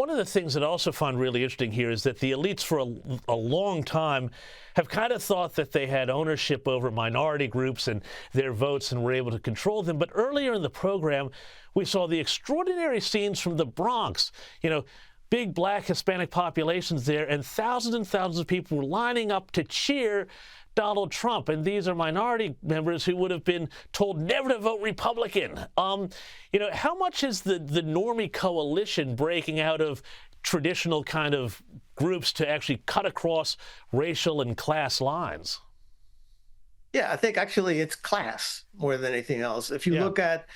One of the things that I also find really interesting here is that the elites for a long time have kind of thought that they had ownership over minority groups and their votes and were able to control them. But earlier in the program, we saw the extraordinary scenes from the Bronx. Big black Hispanic populations there, and thousands of people were lining up to cheer Donald Trump, and these are minority members who would have been told never to vote Republican. How much is the normie coalition breaking out of traditional kind of groups to actually cut across racial and class lines? Yeah, I think actually it's class more than anything else. If you look at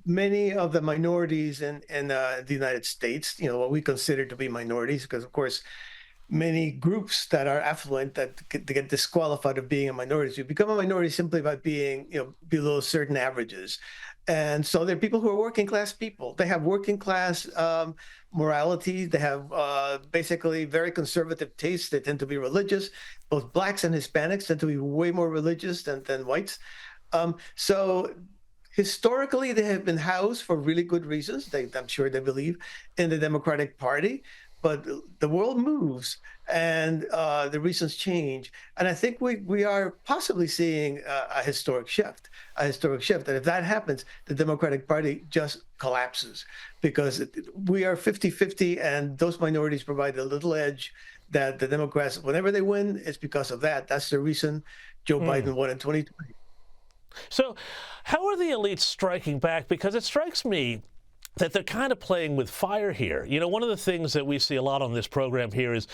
many of the minorities in the United States, what we consider to be minorities, because of course, many groups that are affluent that get disqualified of being a minority. So you become a minority simply by being, below certain averages. And so they're people who are working class people. They have working class morality. They have basically very conservative tastes. They tend to be religious. Both blacks and Hispanics tend to be way more religious than whites. So historically, they have been housed for really good reasons. I'm sure they believe in the Democratic Party. But the world moves and the reasons change. And I think we are possibly seeing a historic shift. And if that happens, the Democratic Party just collapses because we are 50-50 and those minorities provide a little edge that the Democrats, whenever they win, it's because of that. That's the reason Joe Biden won in 2020. So how are the elites striking back? Because it strikes me that they're kind of playing with fire here. One of the things that we see a lot on this program here is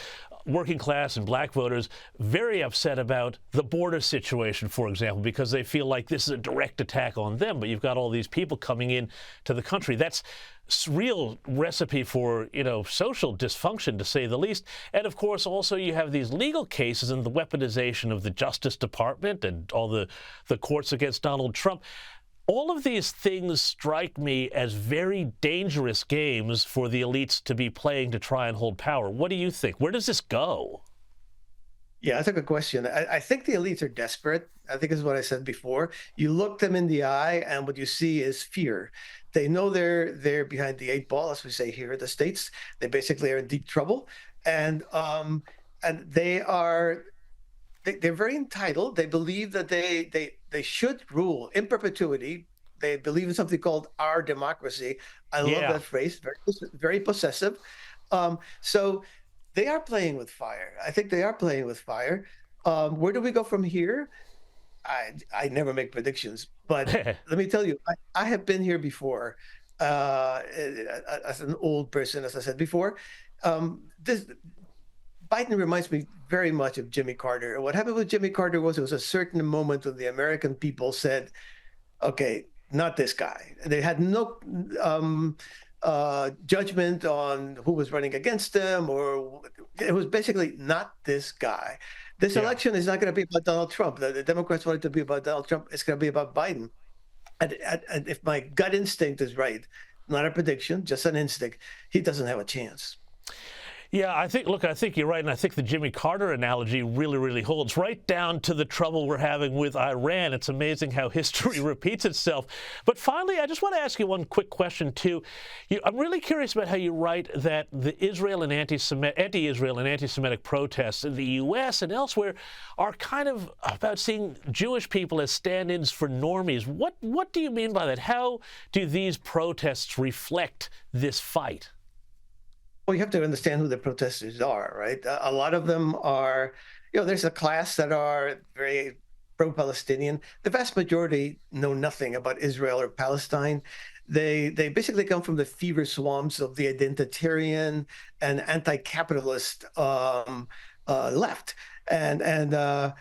working class and black voters very upset about the border situation, for example, because they feel like this is a direct attack on them. But you've got all these people coming in to the country. That's real recipe for, social dysfunction, to say the least. And of course, also you have these legal cases and the weaponization of the Justice Department and all the courts against Donald Trump. All of these things strike me as very dangerous games for the elites to be playing to try and hold power. What do you think? Where does this go? Yeah, that's a good question. I think the elites are desperate. I think is what I said before. You look them in the eye, and what you see is fear. They know they're behind the eight ball, as we say here in the States. They basically are in deep trouble, and they're very entitled. They believe that they should rule in perpetuity. They believe in something called our democracy. I love that phrase. Very possessive. So they are playing with fire. I think they are playing with fire. Where do we go from here? I never make predictions, but let me tell you, I have been here before as an old person, as I said before. Biden reminds me very much of Jimmy Carter. And what happened with Jimmy Carter was it was a certain moment when the American people said, okay, not this guy. They had no judgment on who was running against them, or it was basically not this guy. This election is not going to be about Donald Trump. The Democrats want it to be about Donald Trump. It's going to be about Biden. And if my gut instinct is right, not a prediction, just an instinct, he doesn't have a chance. Yeah, I think you're right, and I think the Jimmy Carter analogy really holds right down to the trouble we're having with Iran. It's amazing how history repeats itself. But finally, I just want to ask you one quick question, too. I'm really curious about how you write that the anti-Israel and anti-Semitic protests in the U.S. and elsewhere are kind of about seeing Jewish people as stand-ins for normies. What do you mean by that? How do these protests reflect this fight? Well, you have to understand who the protesters are, right? A lot of them are, there's a class that are very pro-Palestinian. The vast majority know nothing about Israel or Palestine. They basically come from the fever swamps of the identitarian and anti-capitalist left. And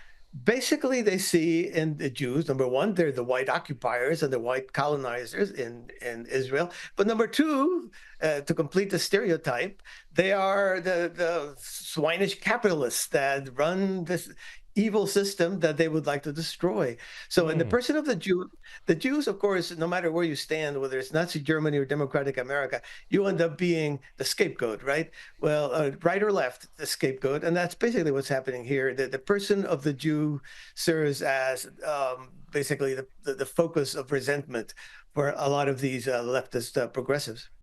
basically, they see in the Jews, number one, they're the white occupiers and the white colonizers in Israel. But number two, to complete the stereotype, they are the swinish capitalists that run this evil system that they would like to destroy. So in the person of the Jews, of course, no matter where you stand, whether it's Nazi Germany or democratic America, you end up being the scapegoat, right? Well, right or left, the scapegoat. And that's basically what's happening here. The person of the Jew serves as basically the focus of resentment for a lot of these leftist progressives.